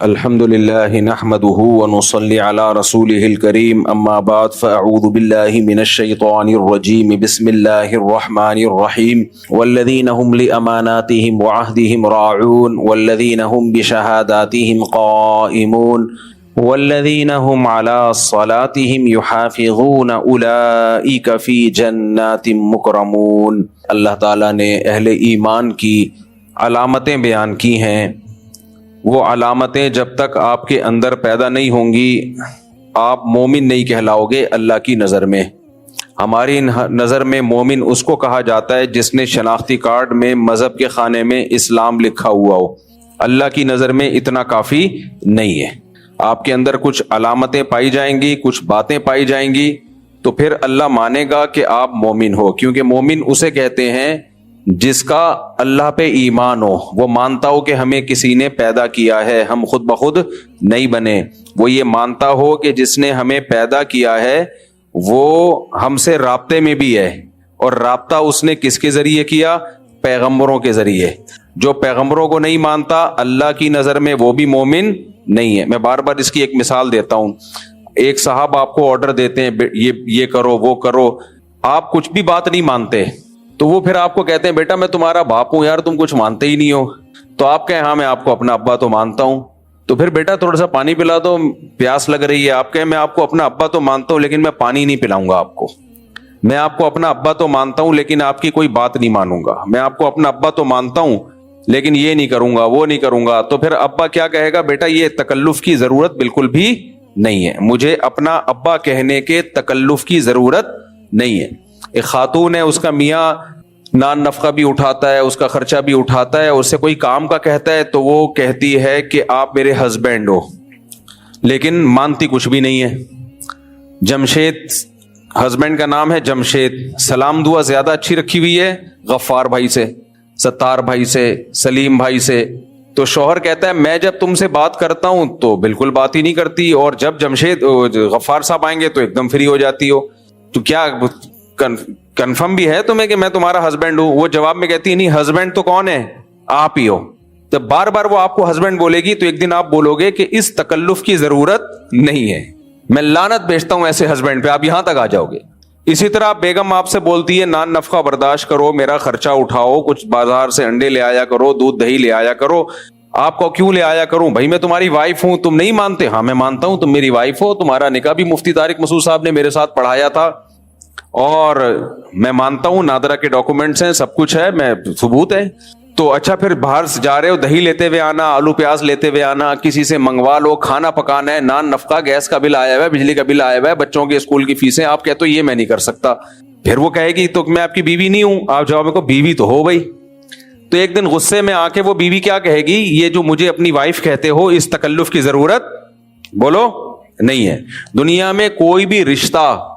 الحمد لله نحمده ونصلي على رسوله الكريم اما بعد فاعوذ بالله من الشيطان الرجيم بسم الله الرحمن الرحيم والذين هم لأماناتهم وعهدهم راعون والذين هم بشهاداتهم قائمون والذين هم على صلاتهم يحافظون اولئك في جنات مكرمون۔ اللہ تعالیٰ نے اہل ایمان کی علامتیں بیان کی ہیں۔ وہ علامتیں جب تک آپ کے اندر پیدا نہیں ہوں گی آپ مومن نہیں کہلاؤ گے اللہ کی نظر میں۔ ہماری نظر میں مومن اس کو کہا جاتا ہے جس نے شناختی کارڈ میں مذہب کے خانے میں اسلام لکھا ہوا ہو۔ اللہ کی نظر میں اتنا کافی نہیں ہے۔ آپ کے اندر کچھ علامتیں پائی جائیں گی، کچھ باتیں پائی جائیں گی تو پھر اللہ مانے گا کہ آپ مومن ہو، کیونکہ مومن اسے کہتے ہیں جس کا اللہ پہ ایمان ہو، وہ مانتا ہو کہ ہمیں کسی نے پیدا کیا ہے، ہم خود بخود نہیں بنے۔ وہ یہ مانتا ہو کہ جس نے ہمیں پیدا کیا ہے وہ ہم سے رابطے میں بھی ہے، اور رابطہ اس نے کس کے ذریعے کیا؟ پیغمبروں کے ذریعے۔ جو پیغمبروں کو نہیں مانتا اللہ کی نظر میں وہ بھی مومن نہیں ہے۔ میں بار بار اس کی ایک مثال دیتا ہوں۔ ایک صاحب آپ کو آرڈر دیتے ہیں یہ کرو وہ کرو، آپ کچھ بھی بات نہیں مانتے تو وہ پھر آپ کو کہتے ہیں بیٹا میں تمہارا باپ ہوں یار، تم کچھ مانتے ہی نہیں ہو۔ تو آپ کہیں ہاں میں آپ کو اپنا ابا تو مانتا ہوں، تو پھر بیٹا تھوڑا سا پانی پلا دو، پیاس لگ رہی ہے۔ آپ کہیں میں آپ کو اپنا ابا تو مانتا ہوں لیکن میں پانی نہیں پلاؤں گا آپ کو۔ میں آپ کو اپنا ابا تو مانتا ہوں لیکن آپ کی کوئی بات نہیں مانوں گا۔ میں آپ کو اپنا ابا تو مانتا ہوں لیکن یہ نہیں کروں گا وہ نہیں کروں گا۔ تو پھر ابا کیا کہے گا؟ بیٹا یہ تکلف کی ضرورت بالکل بھی نہیں ہے، مجھے اپنا ابا کہنے کے تکلف کی ضرورت نہیں ہے۔ ایک خاتون ہے، اس کا میاں نان نفقہ بھی اٹھاتا ہے، اس کا خرچہ بھی اٹھاتا ہے، اس سے کوئی کام کا کہتا ہے تو وہ کہتی ہے کہ آپ میرے ہسبینڈ ہو، لیکن مانتی کچھ بھی نہیں ہے۔ جمشید ہسبینڈ کا نام ہے جمشید، سلام دعا زیادہ اچھی رکھی ہوئی ہے غفار بھائی سے، ستار بھائی سے، سلیم بھائی سے۔ تو شوہر کہتا ہے میں جب تم سے بات کرتا ہوں تو بالکل بات ہی نہیں کرتی، اور جب جمشید غفار صاحب آئیں گے تو ایک دم فری ہو جاتی ہو۔ تو کیا کنفرم بھی ہے تمہیں کہ میں تمہارا ہسبینڈ ہوں؟ وہ جواب میں کہتی ہے نہیں، ہسبینڈ تو کون ہے؟ آپ ہی ہو۔ تو بار بار وہ آپ کو ہسبینڈ بولے گی تو ایک دن آپ بولو گے کہ اس تکلف کی ضرورت نہیں ہے، میں لعنت بھیجتا ہوں ایسے ہسبینڈ پہ، آپ یہاں تک آ جاؤ گے۔ اسی طرح بیگم آپ سے بولتی ہے نان نفقہ برداشت کرو، میرا خرچہ اٹھاؤ، کچھ بازار سے انڈے لے آیا کرو، دودھ دہی لے آیا کرو۔ آپ کو کیوں لے آیا کروں؟ بھائی میں تمہاری وائف ہوں، تم نہیں مانتے؟ ہاں میں مانتا ہوں، تم میری وائف ہو، تمہارا نکاح بھی مفتی طارق مسعود صاحب نے میرے ساتھ پڑھایا تھا، اور میں مانتا ہوں نادرا کے ڈاکومنٹس ہیں، سب کچھ ہے، میں ثبوت ہے۔ تو اچھا پھر باہر جا رہے ہو، دہی لیتے ہوئے آنا، آلو پیاز لیتے ہوئے آنا، کسی سے منگوا لو، کھانا پکانا ہے، نان نفقہ، گیس کا بل آیا ہوا ہے، بجلی کا بل آیا ہوا ہے، بچوں کے اسکول کی فیسیں، آپ کہتے ہو یہ میں نہیں کر سکتا۔ پھر وہ کہے گی تو میں آپ کی بیوی نہیں ہوں؟ آپ جواب میں کو بیوی تو ہو بھائی۔ تو ایک دن غصے میں آ کے وہ بیوی کیا کہے گی؟ یہ جو مجھے اپنی وائف کہتے ہو اس تکلف کی ضرورت بولو نہیں ہے۔ دنیا میں کوئی بھی رشتہ،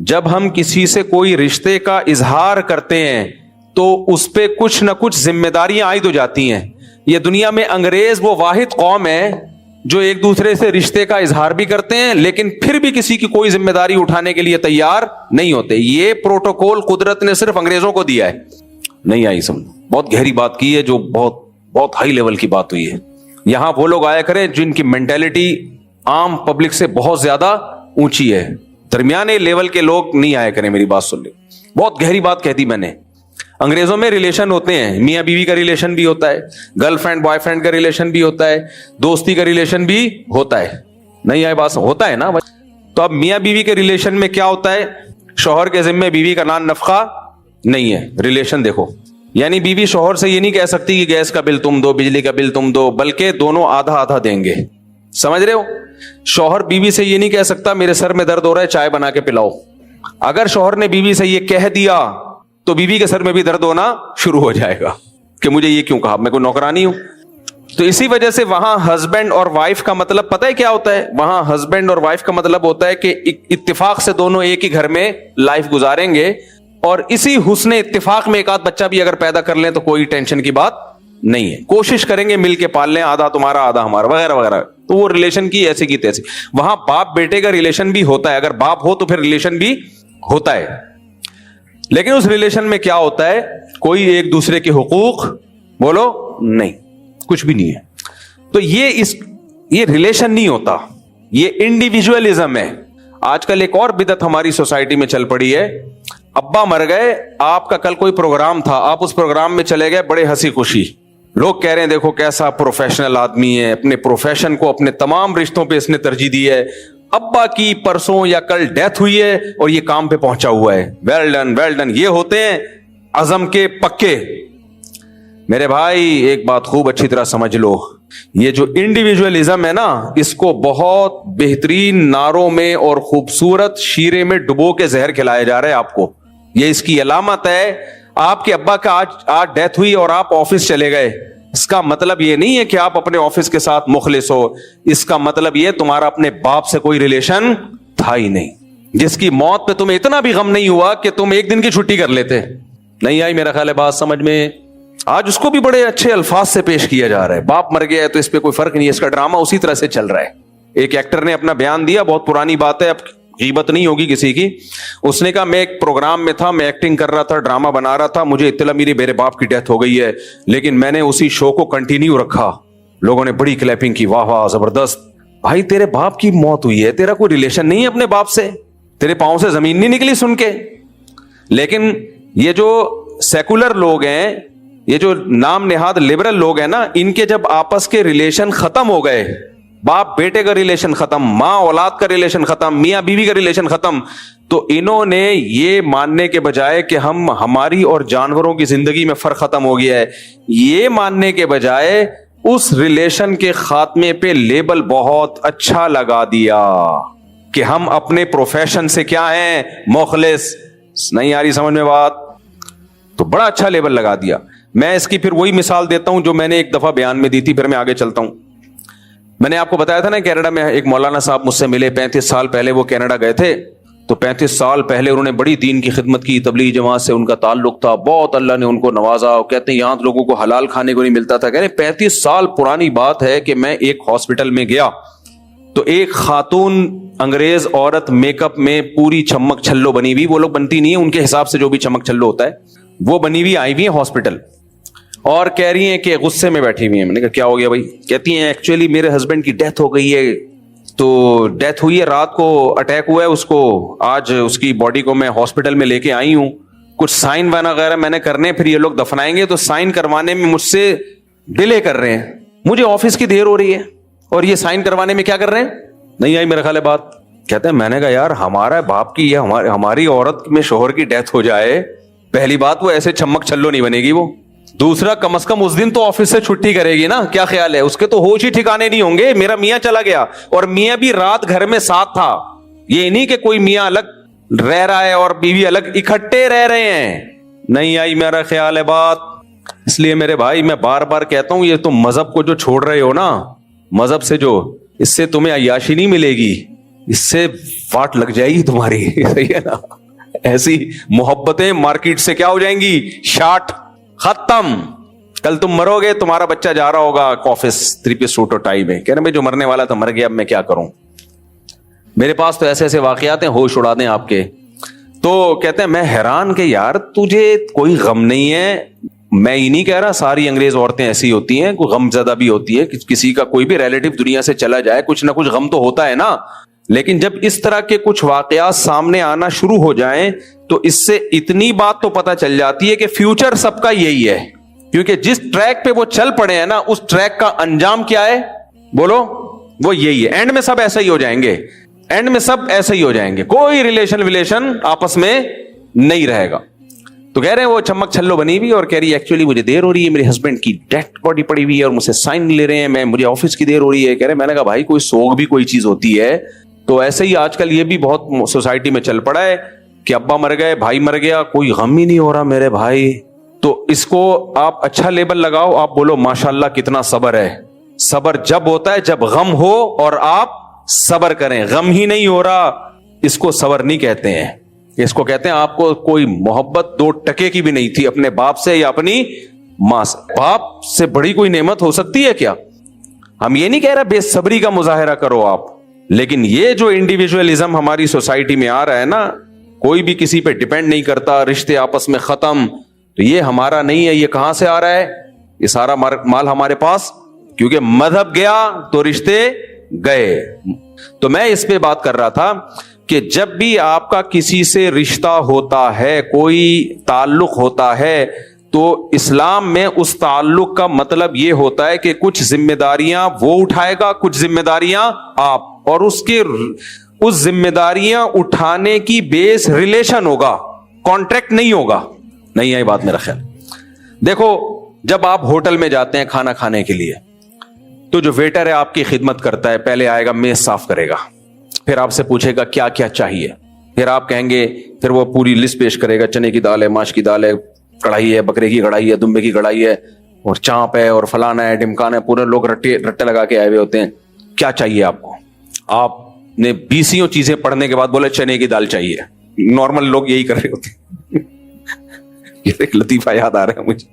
جب ہم کسی سے کوئی رشتے کا اظہار کرتے ہیں تو اس پہ کچھ نہ کچھ ذمہ داریاں عائد ہو جاتی ہیں۔ یہ دنیا میں انگریز وہ واحد قوم ہے جو ایک دوسرے سے رشتے کا اظہار بھی کرتے ہیں لیکن پھر بھی کسی کی کوئی ذمہ داری اٹھانے کے لیے تیار نہیں ہوتے۔ یہ پروٹوکول قدرت نے صرف انگریزوں کو دیا ہے، نہیں آئی سمجھ۔ بہت گہری بات کی ہے، جو بہت ہائی لیول کی بات ہوئی ہے۔ یہاں وہ لوگ آیا کریں جن کی مینٹیلٹی عام پبلک سے بہت زیادہ اونچی ہے، درمیانے لیول کے لوگ نہیں آیا کریں، میری بات سن لیں۔ بہت گہری بات کہتی میں نے۔ انگریزوں میں ریلیشن ہوتے ہیں، میاں بیوی کا ریلیشن بھی ہوتا ہے، گرل فرینڈ بوائے فرینڈ کا ریلیشن بھی ہوتا ہے، دوستی کا ریلیشن بھی ہوتا ہے، نہیں آئے بات ہوتا ہے نا۔ تو اب میاں بیوی کے ریلیشن میں کیا ہوتا ہے؟ شوہر کے ذمے بیوی کا نان نفقہ نہیں ہے۔ ریلیشن دیکھو، یعنی بیوی شوہر سے یہ نہیں کہہ سکتی کہ گیس کا بل تم دو، بجلی کا بل تم دو، بلکہ دونوں آدھا آدھا دیں گے، سمجھ رہے ہو؟ شوہر بیوی سے یہ نہیں کہہ سکتا میرے سر میں درد ہو رہا ہے چائے بنا کے پلاؤ۔ اگر شوہر نے بیوی سے یہ کہہ دیا تو بیوی کے سر میں بھی درد ہونا شروع ہو جائے گا کہ مجھے یہ کیوں کہا، میں کوئی نوکرانی ہوں؟ تو اسی وجہ سے وہاں ہسبینڈ اور وائف کا مطلب پتہ ہے کیا ہوتا ہے؟ وہاں ہسبینڈ اور وائف کا مطلب ہوتا ہے کہ اتفاق سے دونوں ایک ہی گھر میں لائف گزاریں گے، اور اسی حسن اتفاق میں ایک آدھ بچہ بھی اگر پیدا کر لیں تو کوئی ٹینشن کی بات نہیں ہے، کوشش کریں گے مل کے پال لیں، آدھا تمہارا آدھا ہمارا وغیرہ وغیرہ۔ تو وہ ریلیشن کی ایسی کی تیسی۔ وہاں باپ بیٹے کا ریلیشن بھی ہوتا ہے، اگر باپ ہو تو پھر ریلیشن بھی ہوتا ہے، لیکن اس ریلیشن میں کیا ہوتا ہے؟ کوئی ایک دوسرے کے حقوق بولو نہیں، کچھ بھی نہیں ہے۔ تو یہ یہ ریلیشن نہیں ہوتا, یہ انڈیویجولزم ہے. آج کل ایک اور بدعت ہماری سوسائٹی میں چل پڑی ہے. ابا مر گئے, آپ کا کل کوئی پروگرام تھا, آپ اس پروگرام میں چلے گئے بڑے ہنسی خوشی, لوگ کہہ رہے ہیں دیکھو کیسا پروفیشنل آدمی ہے, اپنے پروفیشن کو اپنے تمام رشتوں پہ اس نے ترجیح دی ہے. ابا کی پرسوں یا کل ڈیتھ ہوئی ہے اور یہ کام پہ پہنچا ہوا ہے, ویل ڈن ویل ڈن. یہ ہوتے ہیں عزم کے پکے. میرے بھائی ایک بات خوب اچھی طرح سمجھ لو, یہ جو انڈیویجولزم ہے نا, اس کو بہت بہترین نعروں میں اور خوبصورت شیرے میں ڈبو کے زہر کھلایا جا رہا ہے آپ کو. یہ اس کی علامت ہے. آپ کے ابا کا آج ڈیتھ ہوئی اور آپ آفس چلے گئے, اس کا مطلب یہ نہیں ہے کہ آپ اپنے آفس کے ساتھ مخلص ہو. اس کا مطلب یہ تمہارا اپنے باپ سے کوئی ریلیشن تھا ہی نہیں, جس کی موت پہ تمہیں اتنا بھی غم نہیں ہوا کہ تم ایک دن کی چھٹی کر لیتے. نہیں آئی میرا خیال ہے بات سمجھ میں. آج اس کو بھی بڑے اچھے الفاظ سے پیش کیا جا رہا ہے, باپ مر گیا ہے تو اس پہ کوئی فرق نہیں ہے, اس کا ڈرامہ اسی طرح سے چل رہا ہے. ایک ایکٹر نے اپنا بیان دیا, بہت پرانی بات ہے, اب غیبت نہیں ہوگی کسی کی. اس نے کہا میں ایک پروگرام میں تھا, میں ایکٹنگ کر رہا تھا, ڈرامہ بنا رہا تھا, مجھے اطلاع میرے میرے باپ کی ڈیتھ ہو گئی ہے, لیکن میں نے اسی شو کو کنٹینیو رکھا. لوگوں نے بڑی کلیپنگ کی, واہ واہ زبردست. بھائی تیرے باپ کی موت ہوئی ہے, تیرا کوئی ریلیشن نہیں ہے اپنے باپ سے, تیرے پاؤں سے زمین نہیں نکلی سن کے. لیکن یہ جو سیکولر لوگ ہیں, یہ جو نام نہاد لبرل لوگ ہیں نا, ان کے جب آپس کے ریلیشن ختم ہو گئے, باپ بیٹے کا ریلیشن ختم, ماں اولاد کا ریلیشن ختم, میاں بیوی کا ریلیشن ختم, تو انہوں نے یہ ماننے کے بجائے کہ ہماری اور جانوروں کی زندگی میں فرق ختم ہو گیا ہے, یہ ماننے کے بجائے اس ریلیشن کے خاتمے پہ لیبل بہت اچھا لگا دیا کہ ہم اپنے پروفیشن سے کیا ہیں, مخلص. نہیں آ رہی سمجھ میں بات؟ تو بڑا اچھا لیبل لگا دیا. میں اس کی پھر وہی مثال دیتا ہوں جو میں نے ایک دفعہ بیان میں دی تھی, پھر میں آگے چلتا ہوں. میں نے آپ کو بتایا تھا نا, کینیڈا میں ایک مولانا صاحب مجھ سے ملے, 35 سال پہلے وہ کینیڈا گئے تھے. تو 35 سال پہلے انہوں نے بڑی دین کی خدمت کی, تبلیغی جماعت سے ان کا تعلق تھا, بہت اللہ نے ان کو نوازا. کہتے ہیں یہاں لوگوں کو حلال کھانے کو نہیں ملتا تھا. کہہ رہے 35 سال پرانی بات ہے کہ میں ایک ہاسپٹل میں گیا تو ایک خاتون انگریز عورت میک اپ میں پوری چمک چھلو بنی ہوئی, وہ لوگ بنتی نہیں ہے, ان کے حساب سے جو بھی چمک چھلو ہوتا ہے وہ بنی ہوئی آئی ہوئی ہیں ہاسپٹل, اور کہہ رہی ہیں کہ غصے میں بیٹھی ہوئی ہیں. میں نے کہا کیا ہو گیا بھائی؟ کہتی ہیں ایکچولی میرے ہسبینڈ کی ڈیتھ ہو گئی ہے, تو ڈیتھ ہوئی ہے, رات کو اٹیک ہوا ہے اس کو, آج اس کی باڈی کو میں ہاسپٹل میں لے کے آئی ہوں, کچھ سائن وغیرہ میں نے کرنے, پھر یہ لوگ دفنائیں گے, تو سائن کروانے میں مجھ سے ڈیلے کر رہے ہیں, مجھے آفس کی دیر ہو رہی ہے, اور یہ سائن کروانے میں کیا کر رہے ہیں. نہیں آئی میرا خیال ہے بات؟ کہتے ہیں میں نے کہا یار ہمارا باپ کی یا ہماری عورت میں شوہر کی ڈیتھ ہو جائے, پہلی بات وہ ایسے چمک چھلو نہیں بنے گی وہ, دوسرا کم از کم اس دن تو آفس سے چھٹی کرے گی نا, کیا خیال ہے؟ اس کے تو ہوش ہی ٹھکانے نہیں ہوں گے. میرا میاں چلا گیا اور میاں بھی رات گھر میں ساتھ تھا, یہ نہیں کہ کوئی میاں الگ رہ رہا ہے اور بیوی الگ, اکٹھے رہ رہے ہیں. نہیں آئی میرا خیال ہے بات؟ اس لیے میرے بھائی میں بار بار کہتا ہوں, یہ تم مذہب کو جو چھوڑ رہے ہو نا, مذہب سے جو, اس سے تمہیں عیاشی نہیں ملے گی, اس سے واٹ لگ جائے گی تمہاری. صحیح ہے نا؟ ایسی محبتیں مارکیٹ سے کیا ہو جائیں گی, شارٹ, ختم. کل تم مرو گے, تمہارا بچہ جا رہا ہوگا آفس 3 پیس سوٹ اور ٹائی میں, کہہ رہے بھائی جو مرنے والا تھا مر گیا, اب میں کیا کروں. میرے پاس تو ایسے ایسے واقعات ہیں, ہوش اڑا دیں آپ کے. تو کہتے ہیں میں حیران کہ یار تجھے کوئی غم نہیں ہے. میں ہی نہیں کہہ رہا, ساری انگریز عورتیں ایسی ہوتی ہیں, کوئی غم زدہ بھی ہوتی ہے, کسی کا کوئی بھی ریلیٹو دنیا سے چلا جائے کچھ نہ کچھ غم تو ہوتا ہے نا. لیکن جب اس طرح کے کچھ واقعات سامنے آنا شروع ہو جائیں تو اس سے اتنی بات تو پتہ چل جاتی ہے کہ فیوچر سب کا یہی ہے, کیونکہ جس ٹریک پہ وہ چل پڑے ہیں نا, اس ٹریک کا انجام کیا ہے بولو, وہ یہی ہے. اینڈ میں سب ایسا ہی ہو جائیں گے, اینڈ میں سب ایسے ہی ہو جائیں گے, کوئی ریلیشن آپس میں نہیں رہے گا. تو کہہ رہے ہیں وہ چمک چھلو بنی ہوئی اور کہہ رہی ہے ایکچولی مجھے دیر ہو رہی ہے, میرے ہسبینڈ کی ڈیتھ باڈی پڑی ہوئی ہے اور مجھ سے سائن لے رہے ہیں, مجھے آفس کی دیر ہو رہی ہے. کہہ رہے میں نے کہا بھائی کوئی سوگ بھی کوئی چیز ہوتی ہے. تو ایسے ہی آج کل یہ بھی بہت سوسائٹی میں چل پڑا ہے کہ ابا مر گئے, بھائی مر گیا, کوئی غم ہی نہیں ہو رہا میرے بھائی. تو اس کو آپ اچھا لیبل لگاؤ, آپ بولو ماشاءاللہ کتنا صبر ہے. صبر جب ہوتا ہے جب غم ہو اور آپ صبر کریں, غم ہی نہیں ہو رہا, اس کو صبر نہیں کہتے ہیں. اس کو کہتے ہیں آپ کو کوئی محبت 2 ٹکے کی بھی نہیں تھی اپنے باپ سے یا اپنی ماں سے. باپ سے بڑی کوئی نعمت ہو سکتی ہے کیا؟ ہم یہ نہیں کہہ رہے بے صبری کا مظاہرہ کرو آپ, لیکن یہ جو انڈیویجولزم ہماری سوسائٹی میں آ رہا ہے نا, کوئی بھی کسی پہ ڈیپینڈ نہیں کرتا, رشتے آپس میں ختم, تو یہ ہمارا نہیں ہے. یہ کہاں سے آ رہا ہے؟ یہ سارا مال ہمارے پاس, کیونکہ مذہب گیا تو رشتے گئے. تو میں اس پہ بات کر رہا تھا کہ جب بھی آپ کا کسی سے رشتہ ہوتا ہے, کوئی تعلق ہوتا ہے, تو اسلام میں اس تعلق کا مطلب یہ ہوتا ہے کہ کچھ ذمہ داریاں وہ اٹھائے گا, کچھ ذمہ داریاں آپ, اور اس ذمہ داریاں اٹھانے کی بیس ریلیشن ہوگا, کانٹریکٹ نہیں ہوگا. نہیں آئی بات میرا خیال. دیکھو جب آپ ہوٹل میں جاتے ہیں کھانا کھانے کے لیے, تو جو ویٹر ہے آپ کی خدمت کرتا ہے, پہلے آئے گا میز صاف کرے گا, پھر آپ سے پوچھے گا کیا کیا چاہیے, پھر آپ کہیں گے, پھر وہ پوری لسٹ پیش کرے گا, چنے کی دال ہے, ماش کی دال ہے, کڑھائی ہے, بکرے کی کڑھائی ہے, دمبے کی کڑھائی ہے, اور چانپ ہے, اور فلانا ہے, ڈمکان ہے. پورے لوگ رٹے لگا کے آئے ہوئے ہوتے ہیں, کیا چاہیے آپ کو. آپ نے 20 چیزیں پڑھنے کے بعد بولے چنے کی دال چاہیے. نارمل لوگ یہی کر رہے ہوتے ہیں. یہ ایک لطیفہ یاد آ رہا ہے مجھے.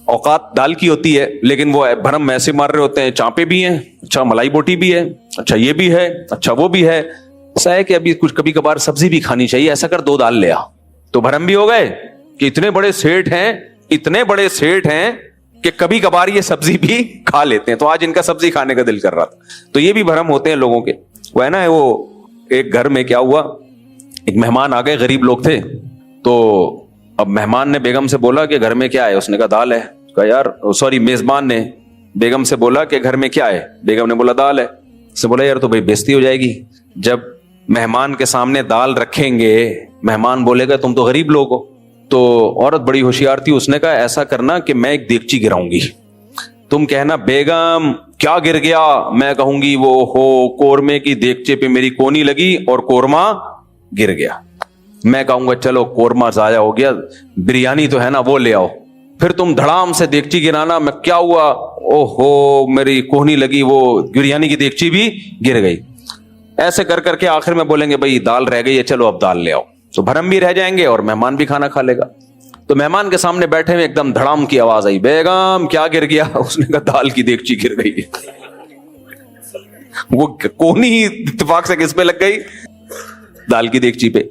اوقات دال کی ہوتی ہے, لیکن وہ بھرم ایسے مار رہے ہوتے ہیں, چانپے بھی ہیں, اچھا ملائی بوٹی بھی ہے, اچھا یہ بھی ہے, اچھا وہ بھی ہے. ایسا ہے کہ ابھی کچھ کبھی کبھار سبزی بھی کھانی چاہیے, ایسا کر 2 دال لے آ. تو بھرم بھی ہو گئے کہ اتنے بڑے سیٹ ہیں کہ کبھی کبھار یہ سبزی بھی کھا لیتے ہیں. تو آج ان کا سبزی کھانے کا دل کر رہا تھا. تو یہ بھی بھرم ہوتے ہیں لوگوں کے. وہ ہے نا, وہ ایک گھر میں کیا ہوا, ایک مہمان آ گئے, غریب لوگ تھے. تو اب مہمان نے بیگم سے بولا کہ گھر میں کیا ہے, اس نے کہا دال ہے. کہا یار سوری, میزبان نے بیگم سے بولا کہ گھر میں کیا ہے, بیگم نے بولا دال ہے. اس سے بولا یار تو بھائی بےزتی ہو جائے گی, جب مہمان کے سامنے دال رکھیں گے مہمان بولے گا تم تو غریب لوگ ہو. تو عورت بڑی ہوشیار تھی, اس نے کہا ایسا کرنا کہ میں ایک دیگچی گراؤں گی, تم کہنا بیگم کیا گر گیا, میں کہوں گی وہ ہو قورمے کی دیگچے پہ میری کونی لگی اور قورمہ گر گیا. میں کہوں گا چلو قورمہ ضائع ہو گیا, بریانی تو ہے نا وہ لے آؤ. پھر تم دھڑام سے دیگچی گرانا, میں کیا ہوا, او ہو میری کوہنی لگی, وہ بریانی کی دیگچی بھی گر گئی. ایسے کر کر کے آخر میں بولیں گے بھائی دال رہ گئی ہے, چلو اب دال لے آؤ. تو بھرم بھی رہ جائیں گے اور مہمان بھی کھانا کھا لے گا. تو مہمان کے سامنے بیٹھے ہوئے ایک دم دھڑام کی آواز آئی, بیگم کیا گر گیا, اس نے کہا دال کی دیگچی گر گئی. وہ کونی اتفاق سے کس پہ لگ گئی, دال کی دیگچی پہ.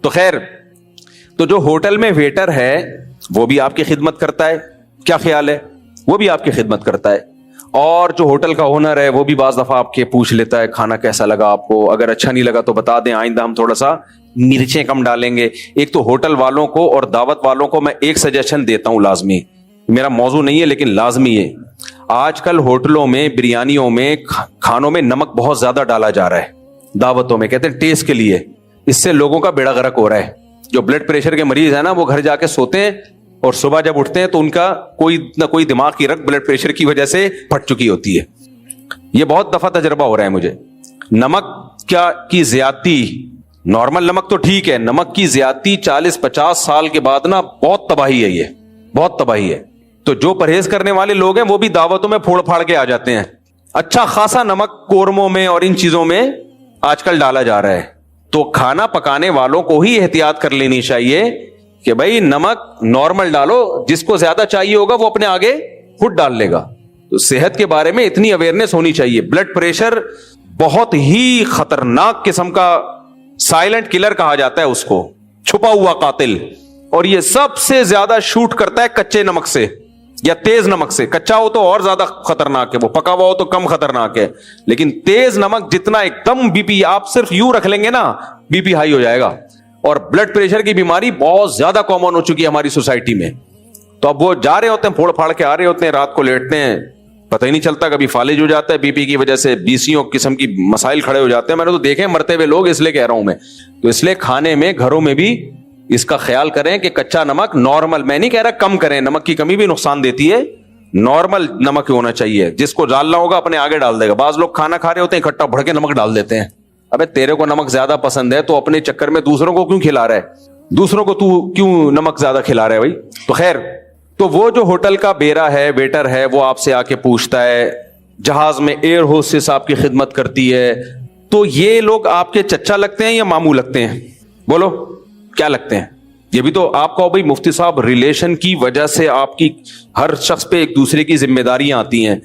تو خیر, تو جو ہوٹل میں ویٹر ہے وہ بھی آپ کی خدمت کرتا ہے, کیا خیال ہے, وہ بھی آپ کی خدمت کرتا ہے. اور جو ہوٹل کا اونر ہے وہ بھی بعض دفعہ آپ کے پوچھ لیتا ہے کھانا کیسا لگا آپ کو, اگر اچھا نہیں لگا تو بتا دیں, آئندہ ہم تھوڑا سا مرچیں کم ڈالیں گے. ایک تو ہوٹل والوں کو اور دعوت والوں کو میں ایک سجیشن دیتا ہوں, لازمی, میرا موضوع نہیں ہے لیکن لازمی ہے. آج کل ہوٹلوں میں, بریانیوں میں, کھانوں میں نمک بہت زیادہ ڈالا جا رہا ہے, دعوتوں میں, کہتے ہیں ٹیسٹ کے لیے. اس سے لوگوں کا بیڑا غرق ہو رہا ہے. جو بلڈ پریشر کے مریض ہیں نا, وہ گھر جا کے سوتے ہیں اور صبح جب اٹھتے ہیں تو ان کا کوئی نہ کوئی دماغ کی رگ بلڈ پریشر کی وجہ سے پھٹ چکی ہوتی ہے. یہ بہت دفعہ تجربہ ہو رہا ہے مجھے. نمک کیا کی زیادتی, نارمل نمک تو ٹھیک ہے, نمک کی زیادتی 40-50 سال کے بعد نا بہت تباہی ہے, یہ بہت تباہی ہے. تو جو پرہیز کرنے والے لوگ ہیں وہ بھی دعوتوں میں پھوڑ پھاڑ کے آ جاتے ہیں. اچھا خاصا نمک قورموں میں اور ان چیزوں میں آج کل ڈالا جا رہا ہے. تو کھانا پکانے والوں کو ہی احتیاط کر لینی چاہیے کہ بھائی نمک نارمل ڈالو, جس کو زیادہ چاہیے ہوگا وہ اپنے آگے خود ڈال لے گا. تو صحت کے بارے میں اتنی اویئرنیس ہونی چاہیے. بلڈ پریشر بہت ہی خطرناک قسم کا سائلنٹ کلر کہا جاتا ہے اس کو, چھپا ہوا قاتل, اور یہ سب سے زیادہ شوٹ کرتا ہے کچے نمک سے یا تیز نمک سے. کچا ہو تو اور زیادہ خطرناک ہے, وہ پکا ہوا ہو تو کم خطرناک ہے, لیکن تیز نمک جتنا ایک دم بی پی, آپ صرف یوں رکھ لیں گے نا بی پی ہائی ہو جائے گا. اور بلڈ پریشر کی بیماری بہت زیادہ کامن ہو چکی ہے ہماری سوسائٹی میں. تو اب وہ جا رہے ہوتے ہیں, پھوڑ پھاڑ کے آ رہے ہوتے ہیں, رات کو لیٹتے ہیں, پتہ ہی نہیں چلتا, کبھی فالج ہو جاتا ہے بی پی کی وجہ سے, 20 قسم کی مسائل کھڑے ہو جاتے ہیں. میں نے تو دیکھے مرتے ہوئے لوگ, اس لیے کہہ رہا ہوں میں. تو اس لیے کھانے میں, گھروں میں بھی اس کا خیال کریں کہ کچا نمک نارمل, میں نہیں کہہ رہا کم کریں, نمک کی کمی بھی نقصان دیتی ہے, نارمل نمک ہونا چاہیے. جس کو ڈالنا ہوگا اپنے آگے ڈال دے گا. بعض لوگ کھانا کھا رہے ہوتے ہیں, اکٹھا بڑھ کے نمک ڈال دیتے ہیں. ابے تیرے کو نمک زیادہ پسند ہے تو اپنے چکر میں دوسروں کو کیوں کھلا رہا ہے, دوسروں کو تو کیوں نمک زیادہ کھلا رہا ہے بھائی. تو خیر, تو وہ جو ہوٹل کا بیرا ہے, ویٹر ہے, وہ آپ سے آ کے پوچھتا ہے. جہاز میں ایئر ہوسٹس آپ کی خدمت کرتی ہے. تو یہ لوگ آپ کے چچا لگتے ہیں یا ماموں لگتے ہیں, بولو کیا لگتے ہیں؟ یہ بھی تو آپ کو بھائی مفتی صاحب ریلیشن کی وجہ سے آپ کی ہر شخص پہ ایک دوسرے کی ذمہ داریاں آتی ہیں.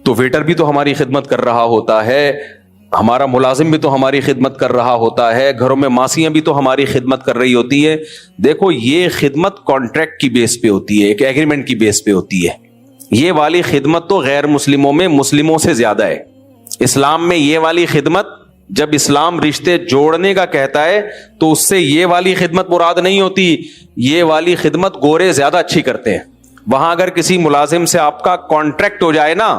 تو ویٹر بھی تو ہماری خدمت کر رہا ہوتا ہے, ہمارا ملازم بھی تو ہماری خدمت کر رہا ہوتا ہے, گھروں میں ماسیاں بھی تو ہماری خدمت کر رہی ہوتی ہے. دیکھو یہ خدمت کانٹریکٹ کی بیس پہ ہوتی ہے, ایک ایگریمنٹ کی بیس پہ ہوتی ہے. یہ والی خدمت تو غیر مسلموں میں مسلموں سے زیادہ ہے. اسلام میں یہ والی خدمت، جب اسلام رشتے جوڑنے کا کہتا ہے تو اس سے یہ والی خدمت مراد نہیں ہوتی. یہ والی خدمت گورے زیادہ اچھی کرتے ہیں. وہاں اگر کسی ملازم سے آپ کا کانٹریکٹ ہو جائے نا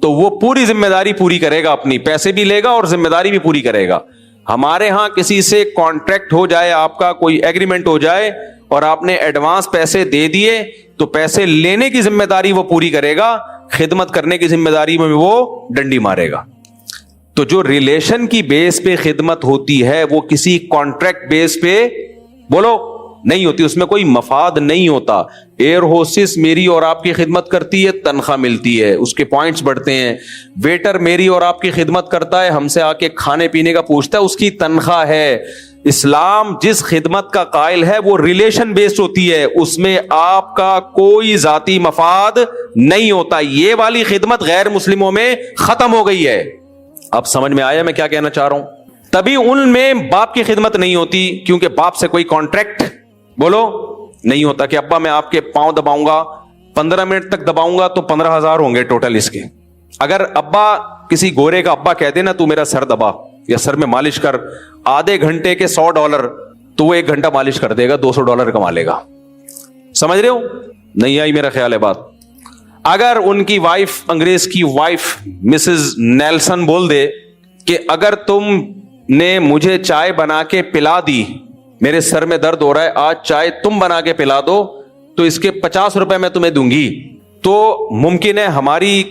تو وہ پوری ذمہ داری پوری کرے گا، اپنی پیسے بھی لے گا اور ذمہ داری بھی پوری کرے گا. ہمارے ہاں کسی سے کانٹریکٹ ہو جائے، آپ کا کوئی ایگریمنٹ ہو جائے اور آپ نے ایڈوانس پیسے دے دیے تو پیسے لینے کی ذمہ داری وہ پوری کرے گا، خدمت کرنے کی ذمہ داری میں وہ ڈنڈی مارے گا. تو جو ریلیشن کی بیس پہ خدمت ہوتی ہے وہ کسی کانٹریکٹ بیس پہ بولو نہیں ہوتی، اس میں کوئی مفاد نہیں ہوتا. ایئر ہوسٹس میری اور آپ کی خدمت کرتی ہے، تنخواہ ملتی ہے، اس کے پوائنٹس بڑھتے ہیں. ویٹر میری اور آپ کی خدمت کرتا ہے، ہم سے آ کے کھانے پینے کا پوچھتا ہے، اس کی تنخواہ ہے. اسلام جس خدمت کا قائل ہے وہ ریلیشن بیسڈ ہوتی ہے، اس میں آپ کا کوئی ذاتی مفاد نہیں ہوتا. یہ والی خدمت غیر مسلموں میں ختم ہو گئی ہے. اب سمجھ میں آیا میں کیا کہنا چاہ رہا ہوں؟ تبھی ان میں باپ کی خدمت نہیں ہوتی، کیونکہ باپ سے کوئی کانٹریکٹ بولو نہیں ہوتا کہ ابا میں آپ کے پاؤں دباؤں گا، 15 منٹ تک دباؤں گا تو 15,000 ہوں گے ٹوٹل اس کے. اگر ابا کسی گورے کا ابا کہتے نا تو میرا سر دبا یا سر میں مالش کر، آدھے گھنٹے کے $100 تو وہ 1 گھنٹہ مالش کر دے گا، $200 کما لے گا. سمجھ رہے ہو؟ نہیں آئی میرا خیال ہے بات. اگر ان کی وائف، انگریز کی وائف مسز نیلسن بول دے کہ اگر تم نے مجھے چائے بنا کے پلا دی، میرے سر میں درد ہو رہا ہے، آج چائے تم بنا کے پلا دو تو اس کے $50 میں تمہیں دوں گی. تو ممکن ہے ہماری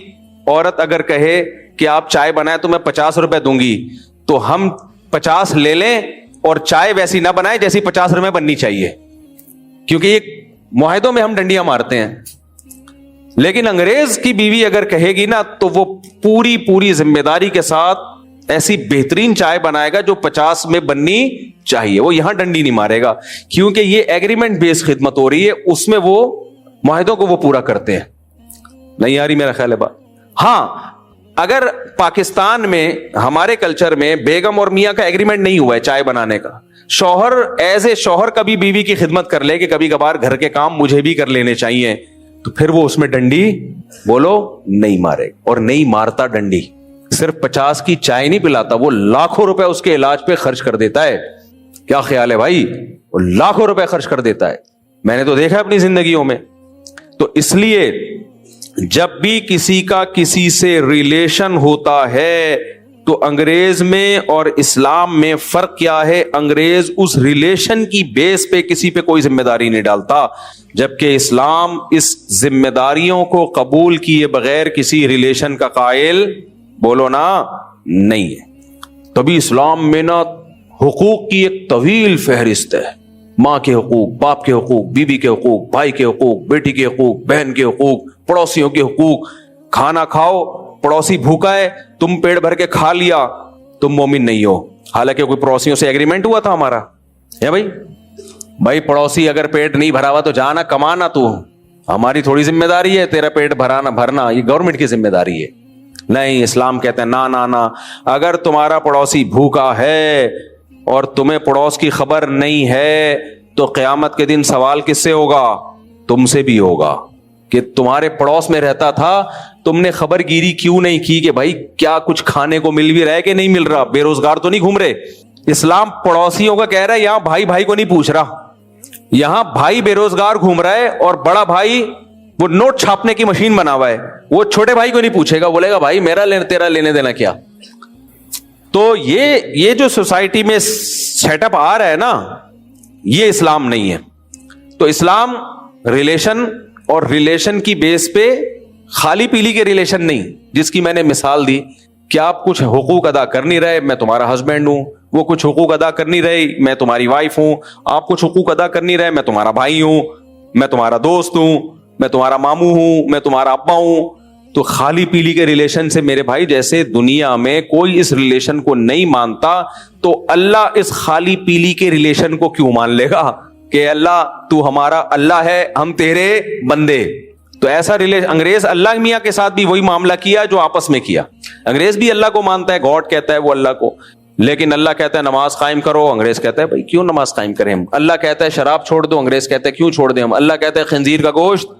عورت اگر کہے کہ آپ چائے بنائے تو میں $50 دوں گی، تو ہم 50 لے لیں اور چائے ویسی نہ بنائے جیسی $50 بننی چاہیے، کیونکہ یہ معاہدوں میں ہم ڈنڈیاں مارتے ہیں. لیکن انگریز کی بیوی اگر کہے گی نا تو وہ پوری ذمہ داری کے ساتھ ایسی بہترین چائے بنائے گا جو 50 میں بننی چاہیے. وہ یہاں ڈنڈی نہیں مارے گا، کیونکہ یہ ایگریمنٹ بیس خدمت ہو رہی ہے، اس میں وہ معاہدوں کو وہ پورا کرتے ہیں. نہیں آ رہی میرا خیال ہے بات؟ ہاں اگر پاکستان میں ہمارے کلچر میں بیگم اور میاں کا ایگریمنٹ نہیں ہوا ہے چائے بنانے کا، شوہر ایز اے شوہر کبھی بیوی کی خدمت کر لے کہ کبھی کبھار گھر کے کام مجھے بھی کر لینے چاہیے، تو پھر وہ اس میں ڈنڈی بولو نہیں مارے. اور نہیں مارتا ڈنڈی، صرف 50 کی چائے نہیں پلاتا، وہ لاکھوں روپے اس کے علاج پہ خرچ کر دیتا ہے. کیا خیال ہے بھائی؟ وہ لاکھوں روپے خرچ کر دیتا ہے، میں نے تو دیکھا اپنی زندگیوں میں. تو اس لیے جب بھی کسی کا کسی سے ریلیشن ہوتا ہے تو انگریز میں اور اسلام میں فرق کیا ہے؟ انگریز اس ریلیشن کی بیس پہ کسی پہ کوئی ذمہ داری نہیں ڈالتا، جبکہ اسلام اس ذمہ داریوں کو قبول کیے بغیر کسی ریلیشن کا قائل بولو نا نہیں ہے. تبھی اسلام میں نا حقوق کی ایک طویل فہرست ہے. ماں کے حقوق، باپ کے حقوق، بیوی کے حقوق، بھائی کے حقوق، بیٹی کے حقوق، بہن کے حقوق، پڑوسیوں کے حقوق. کھانا کھاؤ، پڑوسی بھوکا ہے، تم پیٹ بھر کے کھا لیا، تم مومن نہیں ہو. حالانکہ کوئی پڑوسیوں سے ایگریمنٹ ہوا تھا ہمارا ہے بھائی پڑوسی اگر پیٹ نہیں بھرا ہوا تو جانا کمانا، تو ہماری تھوڑی ذمہ داری ہے تیرا پیٹ بھرنا، یہ گورنمنٹ کی ذمہ داری ہے. نہیں، اسلام کہتے ہیں نا، اگر تمہارا پڑوسی بھوکا ہے اور تمہیں پڑوس کی خبر نہیں ہے تو قیامت کے دن سوال کس سے ہوگا؟ تم سے بھی ہوگا کہ تمہارے پڑوس میں رہتا تھا، تم نے خبر گیری کیوں نہیں کی کہ بھائی کیا کچھ کھانے کو مل بھی رہا ہے کہ نہیں مل رہا، بے روزگار تو نہیں گھوم رہے. اسلام پڑوسیوں کا کہہ رہا ہے، یہاں بھائی کو نہیں پوچھ رہا، یہاں بھائی بے روزگار گھوم رہا ہے اور بڑا بھائی وہ نوٹ چھاپنے کی مشین بنا ہوا ہے، وہ چھوٹے بھائی کو نہیں پوچھے گا، بولے گا بھائی میرا تیرا لینے دینا کیا. تو یہ جو سوسائٹی میں سیٹ اپ آ رہا ہے نا، یہ اسلام نہیں ہے. تو اسلام ریلیشن اور ریلیشن کی بیس پہ خالی پیلی کے ریلیشن نہیں، جس کی میں نے مثال دی کہ آپ کچھ حقوق ادا کر نہیں رہے، میں تمہارا ہسبینڈ ہوں، وہ کچھ حقوق ادا کر نہیں رہے، میں تمہاری وائف ہوں، آپ کچھ حقوق ادا کر نہیں رہے، میں تمہارا بھائی ہوں، میں تمہارا دوست ہوں، میں تمہارا ماموں ہوں، میں تمہارا ابا ہوں. تو خالی پیلی کے ریلیشن سے میرے بھائی جیسے دنیا میں کوئی اس ریلیشن کو نہیں مانتا، تو اللہ اس خالی پیلی کے ریلیشن کو کیوں مان لے گا کہ اللہ تو ہمارا اللہ ہے، ہم تیرے بندے. تو ایسا ریلیشن انگریز اللہ میاں کے ساتھ بھی وہی معاملہ کیا جو آپس میں کیا. انگریز بھی اللہ کو مانتا ہے، گاڈ کہتا ہے وہ اللہ کو، لیکن اللہ کہتا ہے نماز قائم کرو، انگریز کہتا ہے بھائی کیوں نماز قائم کریں ہم. اللہ کہتا ہے شراب چھوڑ دو، انگریز کہتا ہے کیوں چھوڑ دیں ہم. اللہ کہتا ہے خنزیر کا گوشت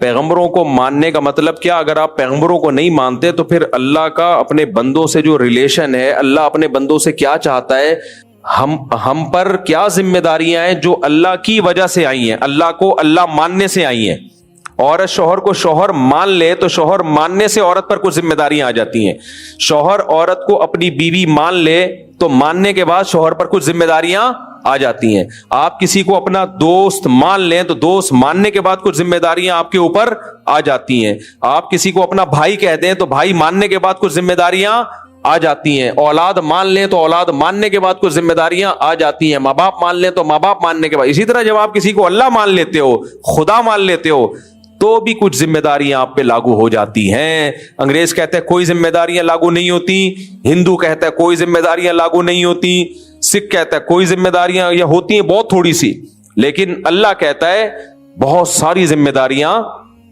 پیغمبروں کو ماننے کا مطلب کیا؟ اگر آپ پیغمبروں کو نہیں مانتے تو پھر اللہ کا اپنے بندوں سے جو ریلیشن ہے، اللہ اپنے بندوں سے کیا چاہتا ہے، ہم پر کیا ذمہ داریاں ہیں جو اللہ کی وجہ سے آئی ہیں، اللہ کو اللہ ماننے سے آئی ہیں. عورت شوہر کو شوہر مان لے تو شوہر ماننے سے عورت پر کچھ ذمہ داریاں آ جاتی ہیں. شوہر عورت کو اپنی بیوی مان لے تو ماننے کے بعد شوہر پر کچھ ذمہ داریاں آ جاتی ہیں. آپ کسی کو اپنا دوست مان لیں تو دوست ماننے کے بعد کچھ ذمہ داریاں آپ کے اوپر آ جاتی ہیں. آپ کسی کو اپنا بھائی کہہ دیں تو بھائی ماننے کے بعد کچھ ذمہ داریاں آ جاتی ہیں. اولاد مان لیں تو اولاد ماننے کے بعد کچھ ذمہ داریاں آ جاتی ہیں. ماں باپ مان لیں تو ماں باپ ماننے کے بعد. اسی طرح جب آپ کسی کو اللہ مان لیتے ہو، خدا مان لیتے ہو، تو بھی کچھ ذمہ داریاں آپ پہ لاگو ہو جاتی ہیں. انگریز کہتے ہیں کوئی ذمہ داریاں لاگو نہیں ہوتی، ہندو کہتا ہے کوئی ذمہ داریاں لاگو نہیں ہوتی، سکھ کہتا ہے کوئی ذمہ داریاں یا ہوتی ہیں بہت تھوڑی سی، لیکن اللہ کہتا ہے بہت ساری ذمہ داریاں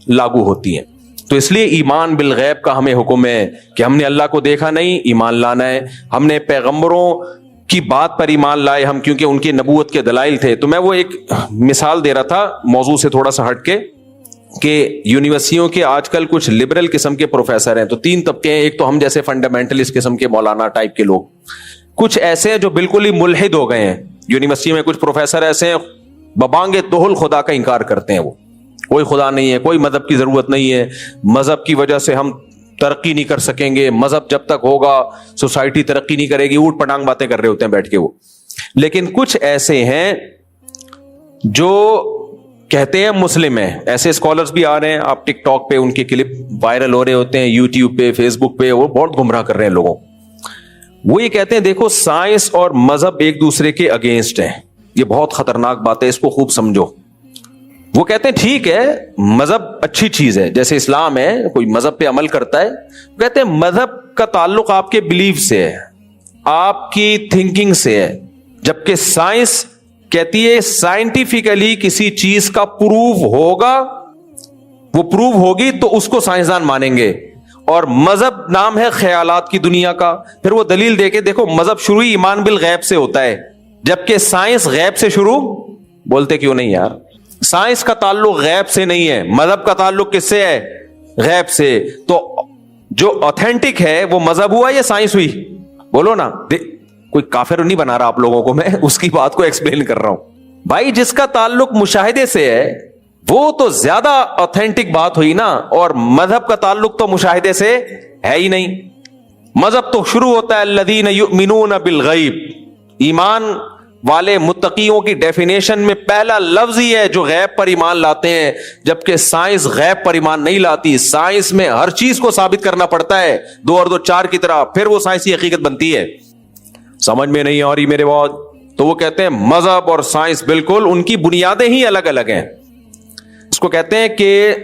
لاگو ہوتی ہیں. تو اس لیے ایمان بالغیب کا ہمیں حکم ہے کہ ہم نے اللہ کو دیکھا نہیں، ایمان لانا ہے. ہم نے پیغمبروں کی بات پر ایمان لائے ہم، کیونکہ ان کی نبوت کے دلائل تھے. تو میں وہ ایک مثال دے رہا تھا موضوع سے تھوڑا سا ہٹ کے، کہ یونیورسٹیوں کے آج کل کچھ لبرل قسم کے پروفیسر ہیں. تو تین طبقے ہیں، ایک تو ہم جیسے فنڈامنٹلسٹ قسم کے مولانا ٹائپ کے لوگ، کچھ ایسے ہیں جو بالکل ہی ملحد ہو گئے ہیں. یونیورسٹی میں کچھ پروفیسر ایسے ہیں ببانگ توحل خدا کا انکار کرتے ہیں. وہ کوئی خدا نہیں ہے، کوئی مذہب کی ضرورت نہیں ہے، مذہب کی وجہ سے ہم ترقی نہیں کر سکیں گے، مذہب جب تک ہوگا سوسائٹی ترقی نہیں کرے گی، اوٹ پٹانگ باتیں کر رہے ہوتے ہیں بیٹھ کے وہ. لیکن کچھ ایسے ہیں جو کہتے ہیں مسلم ہیں. ایسے اسکالرز بھی آ رہے ہیں، آپ ٹک ٹاک پہ ان کے کلپ وائرل ہو رہے ہوتے ہیں، یوٹیوب پہ، فیس بک پہ، وہ بہت گمراہ کر رہے ہیں لوگوں. وہ یہ کہتے ہیں دیکھو سائنس اور مذہب ایک دوسرے کے اگینسٹ ہیں. یہ بہت خطرناک بات ہے، اس کو خوب سمجھو. وہ کہتے ہیں ٹھیک ہے مذہب اچھی چیز ہے، جیسے اسلام ہے، کوئی مذہب پہ عمل کرتا ہے. وہ کہتے ہیں مذہب کا تعلق آپ کے بلیف سے ہے، آپ کی تھنکنگ سے ہے، جبکہ سائنس کہتی ہے سائنٹیفکلی کسی چیز کا پروف ہوگا، وہ پروف ہوگی تو اس کو سائنسدان مانیں گے. اور مذہب نام ہے خیالات کی دنیا کا. پھر وہ دلیل دے کے دیکھو مذہب شروع ہی ایمان بالغیب سے ہوتا ہے، جبکہ سائنس غیب سے شروع. بولتے کیوں نہیں یار؟ سائنس کا تعلق غیب سے نہیں ہے، مذہب کا تعلق کس سے ہے؟ غیب سے. تو جو اوتھینٹک ہے وہ مذہب ہوا یا سائنس ہوئی؟ بولو نا. کوئی کافر نہیں بنا رہا آپ لوگوں کو، میں اس کی بات کو ایکسپلین کر رہا ہوں. بھائی جس کا تعلق مشاہدے سے ہے وہ تو زیادہ اوتھینٹک بات ہوئی نا، اور مذہب کا تعلق تو مشاہدے سے ہے ہی نہیں. مذہب تو شروع ہوتا ہے الذین یؤمنون بالغیب. ایمان والے متقیوں کی ڈیفینیشن میں پہلا لفظ ہی ہے جو غیب پر ایمان لاتے ہیں، جبکہ سائنس غیب پر ایمان نہیں لاتی. سائنس میں ہر چیز کو ثابت کرنا پڑتا ہے 2 اور 2 4 کی طرح، پھر وہ سائنسی حقیقت بنتی ہے. سمجھ میں نہیں آ رہی میرے بات؟ تو وہ کہتے ہیں مذہب اور سائنس بالکل ان کی بنیادیں ہی الگ الگ ہیں. اس کو کہتے ہیں کہ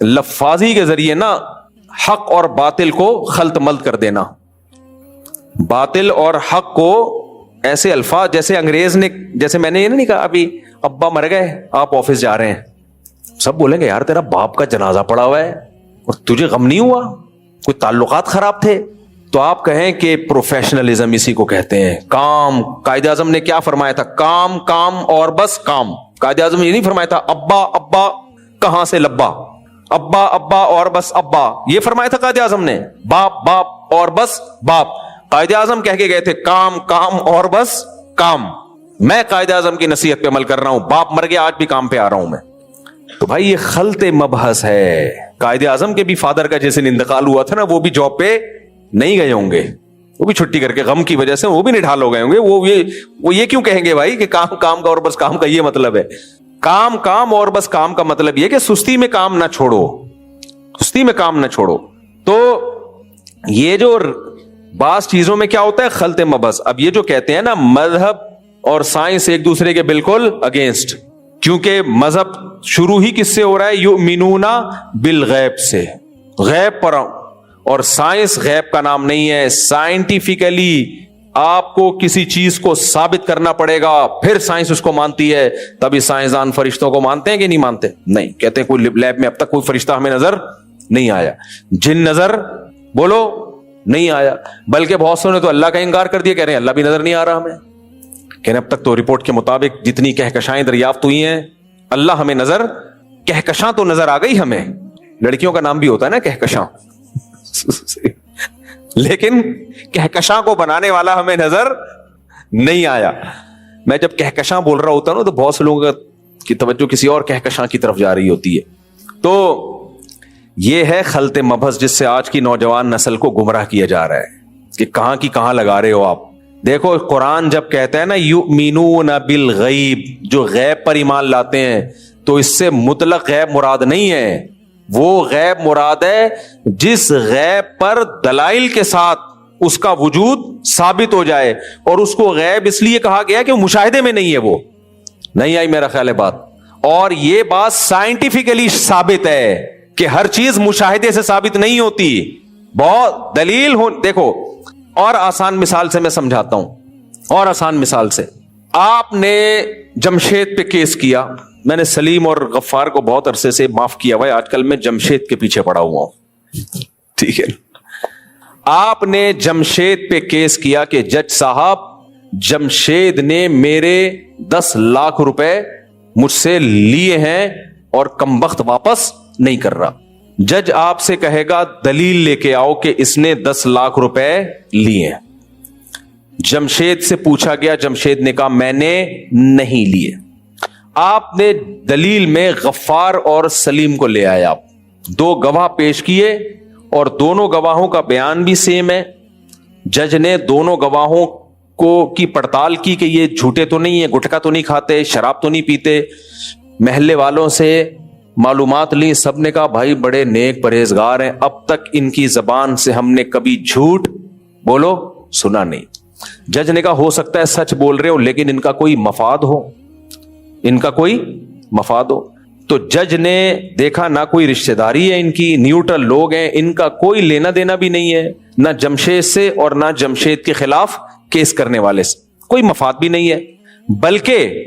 لفاظی کے ذریعے نا حق اور باطل کو خلط ملط کر دینا. باطل اور حق کو ایسے الفاظ جیسے انگریز نے، جیسے میں نے یہ نہیں کہا ابھی ابا مر گئے آپ آفس جا رہے ہیں، سب بولیں گے یار تیرا باپ کا جنازہ پڑا ہوا ہے اور تجھے غم نہیں ہوا، کوئی تعلقات خراب تھے. تو آپ کہیں کہ پروفیشنلزم اسی کو کہتے ہیں. کام، قائد اعظم نے کیا فرمایا تھا؟ کام کام اور بس کام. قائد اعظم نے یہ نہیں فرمایا تھا ابا ابا کہاں سے لبا، ابا ابا اور بس ابا. یہ فرمایا تھا قائد اعظم نے. باپ باپ اور بس باپ. قائد اعظم کہہ کے گئے تھے کام کام اور بس کام. میں قائد اعظم کی نصیحت پہ عمل کر رہا ہوں، باپ مر گیا آج بھی کام پہ آ رہا ہوں میں. تو بھائی یہ خلط مبحث ہے. قائد اعظم کے بھی فادر کا جیسے انتقال ہوا تھا نا، وہ بھی جاب پہ نہیں گئے ہوں گے، وہ بھی چھٹی کر کے غم کی وجہ سے وہ بھی نڈھال ہو گئے ہوں گے. وہ یہ کیوں کہیں گے بھائی کہ کام کام کا اور بس کام کا یہ مطلب ہے؟ کام کام اور بس کام کا مطلب یہ کہ سستی میں کام نہ چھوڑو، سستی میں کام نہ چھوڑو. تو یہ جو بعض چیزوں میں کیا ہوتا ہے خلط مبحث. اب یہ جو کہتے ہیں نا مذہب اور سائنس ایک دوسرے کے بالکل اگینسٹ، کیونکہ مذہب شروع ہی کس سے ہو رہا ہے؟ یؤمنون بالغیب سے، غیب پر. اور سائنس غیب کا نام نہیں ہے. سائنٹیفکلی آپ کو کسی چیز کو ثابت کرنا پڑے گا، پھر سائنس اس کو مانتی ہے. تبھی سائنسدان فرشتوں کو مانتے ہیں کہ نہیں مانتے؟ نہیں. کہتے ہیں کوئی لیب میں اب تک کوئی فرشتہ ہمیں نظر نہیں آیا. جن نظر بولو نہیں آیا. بلکہ بہت سو نے تو اللہ کا انکار کر دیا، کہہ رہے ہیں اللہ بھی نظر نہیں آ رہا ہمیں. کہنے اب تک تو رپورٹ کے مطابق جتنی کہکشائیں دریافت ہوئی ہیں اللہ ہمیں نظر کہکشاں تو نظر آ گئی ہمیں, لڑکیوں کا نام بھی ہوتا ہے نا کہکشاں, لیکن کہکشاں کو بنانے والا ہمیں نظر نہیں آیا. میں جب کہکشاں بول رہا ہوتا ہوں تو بہت سے لوگوں کی توجہ کسی اور کہکشاں کی طرف جا رہی ہوتی ہے. تو یہ ہے خلط مبحث جس سے آج کی نوجوان نسل کو گمراہ کیا جا رہا ہے کہ کہاں کی کہاں لگا رہے ہو آپ. دیکھو قرآن جب کہتا ہے نا یؤمنون بالغیب, جو غیب پر ایمان لاتے ہیں, تو اس سے مطلق غیب مراد نہیں ہے, وہ غیب مراد ہے جس غیب پر دلائل کے ساتھ اس کا وجود ثابت ہو جائے, اور اس کو غیب اس لیے کہا گیا کہ وہ مشاہدے میں نہیں ہے. وہ نہیں آئی میرا خیال ہے بات, اور یہ بات سائنٹیفکلی ثابت ہے کہ ہر چیز مشاہدے سے ثابت نہیں ہوتی, بہت دلیل ہو. دیکھو اور آسان مثال سے میں سمجھاتا ہوں, اور آسان مثال سے, آپ نے جمشید پہ کیس کیا, میں نے سلیم اور غفار کو بہت عرصے سے معاف کیا ہوا ہے, آج کل میں جمشید کے پیچھے پڑا ہوا ہوں, ٹھیک ہے. آپ نے جمشید پہ کیس کیا کہ جج صاحب جمشید نے میرے 10 لاکھ روپے مجھ سے لیے ہیں اور کمبخت واپس نہیں کر رہا. جج آپ سے کہے گا دلیل لے کے آؤ کہ اس نے 10 لاکھ روپے لیے. جمشید سے پوچھا گیا, جمشید نے کہا میں نے نہیں لیے. آپ نے دلیل میں غفار اور سلیم کو لے آئے, آپ 2 گواہ پیش کیے اور دونوں گواہوں کا بیان بھی سیم ہے. جج نے دونوں گواہوں کی پڑتال کی کہ یہ جھوٹے تو نہیں ہیں, گٹکا تو نہیں کھاتے, شراب تو نہیں پیتے. محلے والوں سے معلومات لی, سب نے کہا بھائی بڑے نیک پرہیزگار ہیں, اب تک ان کی زبان سے ہم نے کبھی جھوٹ بولو سنا نہیں. جج نے کہا ہو سکتا ہے سچ بول رہے ہو لیکن ان کا کوئی مفاد ہو, ان کا کوئی مفاد ہو. تو جج نے دیکھا نہ کوئی رشتہ داری ہے ان کی, نیوٹرل لوگ ہیں, ان کا کوئی لینا دینا بھی نہیں ہے, نہ جمشید سے اور نہ جمشید کے خلاف کیس کرنے والے سے کوئی مفاد بھی نہیں ہے. بلکہ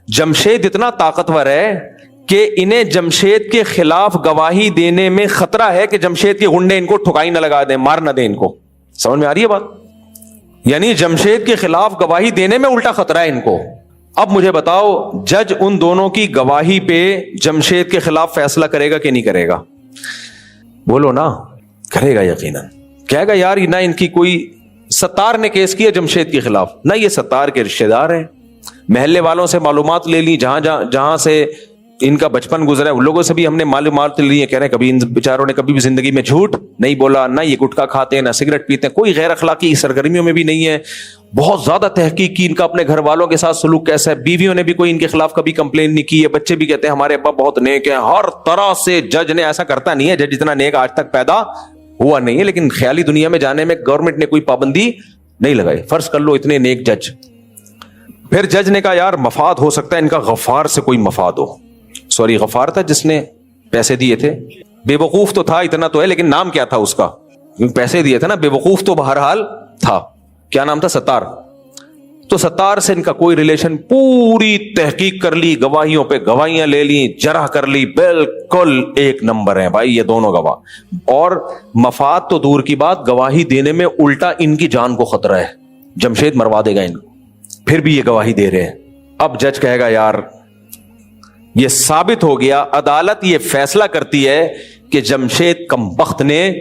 جمشید اتنا طاقتور ہے کہ انہیں جمشید کے خلاف گواہی دینے میں خطرہ ہے کہ جمشید کے گنڈے ان کو ٹھکائی نہ لگا دیں, مار نہ دیں ان کو. سمجھ میں آ رہی ہے بات؟ یعنی جمشید کے خلاف گواہی دینے میں الٹا خطرہ ہے ان کو. اب مجھے بتاؤ جج ان دونوں کی گواہی پہ جمشید کے خلاف فیصلہ کرے گا کہ نہیں کرے گا؟ بولو نا, کرے گا یقیناً. کہے گا یار نہ ان کی کوئی, ستار نے کیس کیا جمشید کے خلاف, نہ یہ ستار کے رشتہ دار ہیں, محلے والوں سے معلومات لے لی, جہاں سے ان کا بچپن گزرا ہے ان لوگوں سے بھی ہم نے معلومات لی ہیں. کہہ رہے ہیں کبھی ان بیچاروں نے کبھی بھی زندگی میں جھوٹ نہیں بولا, نہ یہ گٹکا کھاتے ہیں, نہ سگریٹ پیتے ہیں, کوئی غیر اخلاقی سرگرمیوں میں بھی نہیں ہے. بہت زیادہ تحقیق کی ان کا اپنے گھر والوں کے ساتھ سلوک کیسا ہے, بیویوں نے بھی کوئی ان کے خلاف کبھی کمپلین نہیں کی ہے, بچے بھی کہتے ہیں ہمارے ابا بہت نیک ہیں. ہر طرح سے جج نے ایسا کرتا نہیں ہے, جج اتنا نیک آج تک پیدا ہوا نہیں ہے, لیکن خیالی دنیا میں جانے میں گورنمنٹ نے کوئی پابندی نہیں لگائی. فرض کر لو اتنے نیک جج. پھر جج نے کہا یار مفاد ہو سکتا ہے ان کا غفار سے کوئی مفاد ہو. سوری غفار تھا جس نے پیسے دیے تھے, بے وقوف تو تھا اتنا تو ہے, لیکن نام کیا تھا اس کا, پیسے دیے تھے نا, بے وقوف تو بہرحال تھا. کیا نام تھا؟ ستار. تو ستار سے ان کا کوئی ریلیشن, پوری تحقیق کر لی, گواہیوں پہ گواہیاں لے لی, جرح کر لی, بالکل ایک نمبر ہیں بھائی یہ دونوں گواہ. اور مفاد تو دور کی بات, گواہی دینے میں الٹا ان کی جان کو خطرہ ہے, جمشید مروا دے گا ان کو, پھر بھی یہ گواہی دے رہے ہیں. اب جج کہے گا یار یہ ثابت ہو گیا, عدالت یہ فیصلہ کرتی ہے کہ جمشید کمبخت نے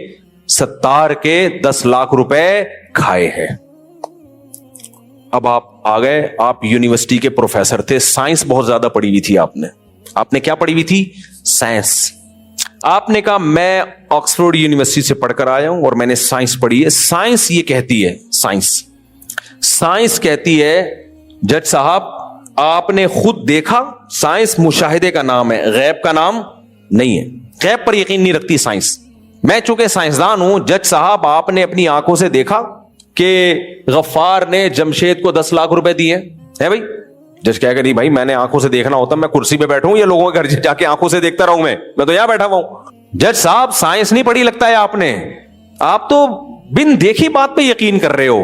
ستار کے 10 لاکھ روپے کھائے ہیں. اب آپ آ گئے, آپ یونیورسٹی کے پروفیسر تھے, سائنس بہت زیادہ پڑھی ہوئی تھی آپ نے کیا پڑھی ہوئی تھی؟ سائنس. آپ نے کہا میں آکسفورڈ یونیورسٹی سے پڑھ کر آیا ہوں اور میں نے سائنس پڑھی ہے. سائنس یہ کہتی ہے, سائنس کہتی ہے جج صاحب آپ نے خود دیکھا, سائنس مشاہدے کا نام ہے, غیب کا نام نہیں ہے. غیب پر یقین نہیں رکھتی سائنس. میں چونکہ سائنسدان ہوں, جج صاحب آپ نے اپنی آنکھوں سے دیکھا کہ غفار نے جمشید کو 10 لاکھ روپے دیے ہے بھائی؟ جج کہے گا نہیں بھائی میں نے آنکھوں سے دیکھنا ہوتا میں کرسی پہ بیٹھوں یا لوگوں کے گھر جا کے آنکھوں سے دیکھتا رہوں, میں تو یہاں بیٹھا ہوا ہوں. جج صاحب سائنس نہیں پڑھی لگتا ہے آپ نے, آپ تو بن دیکھی بات پہ یقین کر رہے ہو.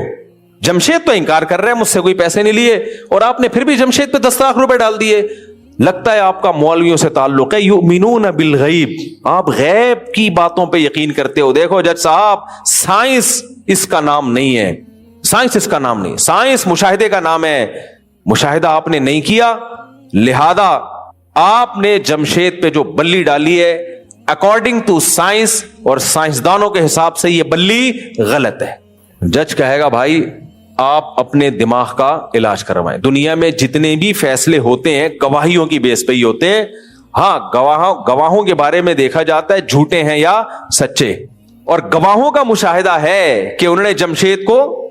جمشید تو انکار کر رہے ہیں مجھ سے کوئی پیسے نہیں لیے, اور آپ نے پھر بھی جمشید پہ 10 لاکھ روپے ڈال دیے. لگتا ہے آپ کا مولویوں سے تعلق ہے, یؤمنون بالغیب, آپ غیب کی باتوں پہ یقین کرتے ہو. دیکھو جج صاحب سائنس اس کا نام نہیں ہے, سائنس مشاہدے کا نام ہے. مشاہدہ آپ نے نہیں کیا, لہذا آپ نے جمشید پہ جو بلی ڈالی ہے اکارڈنگ ٹو سائنس اور سائنسدانوں کے حساب سے یہ بلی غلط ہے. جج کہے گا بھائی آپ اپنے دماغ کا علاج کروائیں. دنیا میں جتنے بھی فیصلے ہوتے ہیں گواہیوں کی بیس پہ ہی ہوتے ہیں. ہاں گواہوں کے بارے میں دیکھا جاتا ہے جھوٹے ہیں یا سچے, اور گواہوں کا مشاہدہ ہے کہ انہوں نے جمشید کو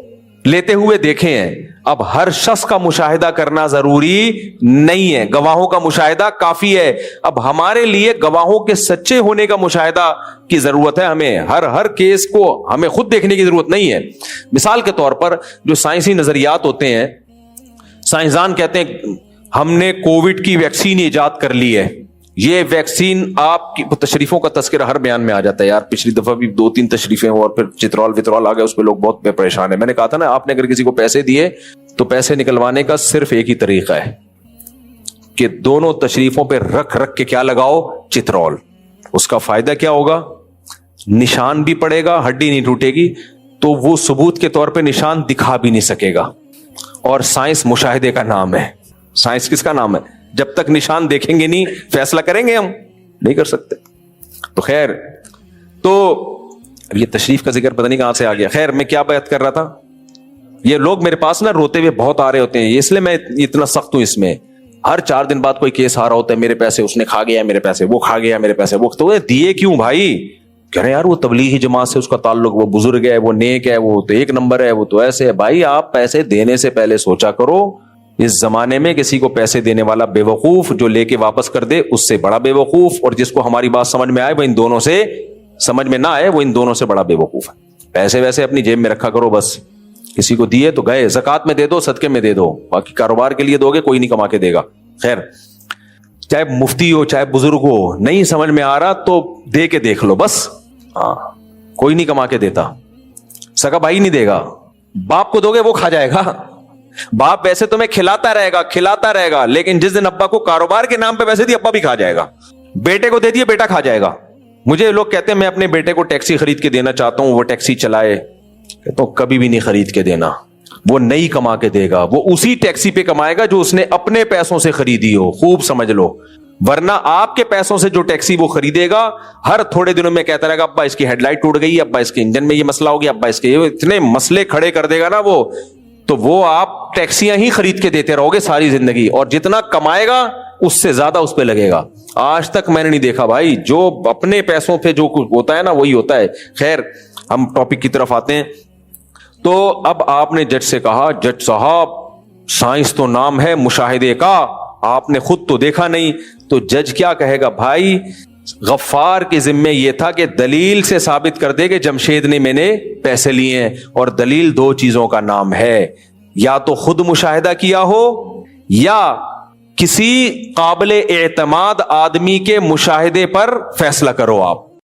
لیتے ہوئے دیکھے ہیں. اب ہر شخص کا مشاہدہ کرنا ضروری نہیں ہے, گواہوں کا مشاہدہ کافی ہے. اب ہمارے لیے گواہوں کے سچے ہونے کا مشاہدہ کی ضرورت ہے. ہمیں ہر کیس کو ہمیں خود دیکھنے کی ضرورت نہیں ہے. مثال کے طور پر جو سائنسی نظریات ہوتے ہیں, سائنسدان کہتے ہیں ہم نے کووڈ کی ویکسین ایجاد کر لی ہے. یہ ویکسین آپ کی تشریفوں کا تذکرہ ہر بیان میں آ جاتا ہے. یار پچھلی دفعہ بھی 2-3 تشریفیں اور پھر چترال وترال آ گئے, اس پہ لوگ بہت پریشان ہیں. میں نے کہا تھا نا, آپ نے اگر کسی کو پیسے دیے تو پیسے نکلوانے کا صرف ایک ہی طریقہ ہے کہ دونوں تشریفوں پہ رکھ کے کیا لگاؤ, چترال. اس کا فائدہ کیا ہوگا, نشان بھی پڑے گا, ہڈی نہیں ٹوٹے گی, تو وہ ثبوت کے طور پہ نشان دکھا بھی نہیں سکے گا. اور سائنس مشاہدے کا نام ہے. سائنس کس کا نام ہے؟ جب تک نشان دیکھیں گے نہیں فیصلہ کریں گے ہم نہیں کر سکتے. تو خیر, تو اب یہ تشریف کا ذکر پتہ نہیں کہاں سے آ گیا. خیر, میں کیا بات کر رہا تھا, یہ لوگ میرے پاس نا روتے ہوئے بہت آ رہے ہوتے ہیں, اس لیے میں اتنا سخت ہوں اس میں. ہر 4 دن بعد کوئی کیس آ رہا ہوتا ہے, میرے پیسے اس نے کھا گیا, میرے پیسے وہ کھا گیا, میرے پیسے وہ. تو دیے کیوں بھائی؟ کہہ رہے یار وہ تبلیغی جماعت سے اس کا تعلق, وہ بزرگ ہے, وہ نیک ہے, وہ تو ایک نمبر ہے, وہ تو ایسے ہے. بھائی آپ پیسے دینے سے پہلے سوچا کرو. اس زمانے میں کسی کو پیسے دینے والا بے وقوف, جو لے کے واپس کر دے اس سے بڑا بے وقوف, اور جس کو ہماری بات سمجھ میں آئے وہ ان دونوں سے سمجھ میں نہ آئے وہ ان دونوں سے بڑا بے وقوف ہے. پیسے ویسے اپنی جیب میں رکھا کرو بس. کسی کو دیے تو گئے, زکات میں دے دو, صدقے میں دے دو, باقی کاروبار کے لیے دو گے کوئی نہیں کما کے دے گا. خیر, چاہے مفتی ہو چاہے بزرگ ہو, نہیں سمجھ میں آ رہا تو دے کے دیکھ لو بس. ہاں, کوئی نہیں کما کے دیتا, سگا بھائی نہیں دے گا. باپ کو دو گے وہ کھا جائے گا. باپ ویسے تمہیں کھلاتا رہے گا, لیکن جس دن ابا کو کاروبار کے نام پہ پیسے دیے ابا بھی کھا جائے گا. بیٹے کو دے دیے بیٹا کھا جائے گا. مجھے لوگ کہتے ہیں میں اپنے بیٹے کو ٹیکسی خرید کے دینا چاہتا ہوں, وہ ٹیکسی چلائے. کہتا ہوں کبھی بھی نہیں خرید کے دینا, وہ نہیں کما کے دے گا, وہ اسی ٹیکسی پہ کمائے گا جو اس نے اپنے پیسوں سے خریدی ہو. خوب سمجھ لو, ورنہ آپ کے پیسوں سے جو ٹیکسی وہ خریدے گا ہر تھوڑے دنوں میں کہتا رہے گا ابا اس کی ہیڈ لائٹ ٹوٹ گئی, ابا اس کے انجن میں یہ مسئلہ ہو گیا, ابا اس کے اتنے مسئلے کھڑے کر دے گا نا وہ. تو وہ آپ ٹیکسیاں ہی خرید کے دیتے رہو گے ساری زندگی, اور جتنا کمائے گا اس سے زیادہ اس پہ لگے گا. آج تک میں نے نہیں دیکھا بھائی, جو اپنے پیسوں پہ جو کچھ ہوتا ہے نا وہی ہوتا ہے. خیر, ہم ٹاپک کی طرف آتے ہیں. تو اب آپ نے جج سے کہا, جج صاحب سائنس تو نام ہے مشاہدے کا, آپ نے خود تو دیکھا نہیں. تو جج کیا کہے گا, بھائی غفار کے ذمے یہ تھا کہ دلیل سے ثابت کر دے کہ جمشید نے میں نے پیسے لیے ہیں, اور دلیل 2 چیزوں کا نام ہے, یا تو خود مشاہدہ کیا ہو یا کسی قابل اعتماد آدمی کے مشاہدے پر فیصلہ کرو آپ.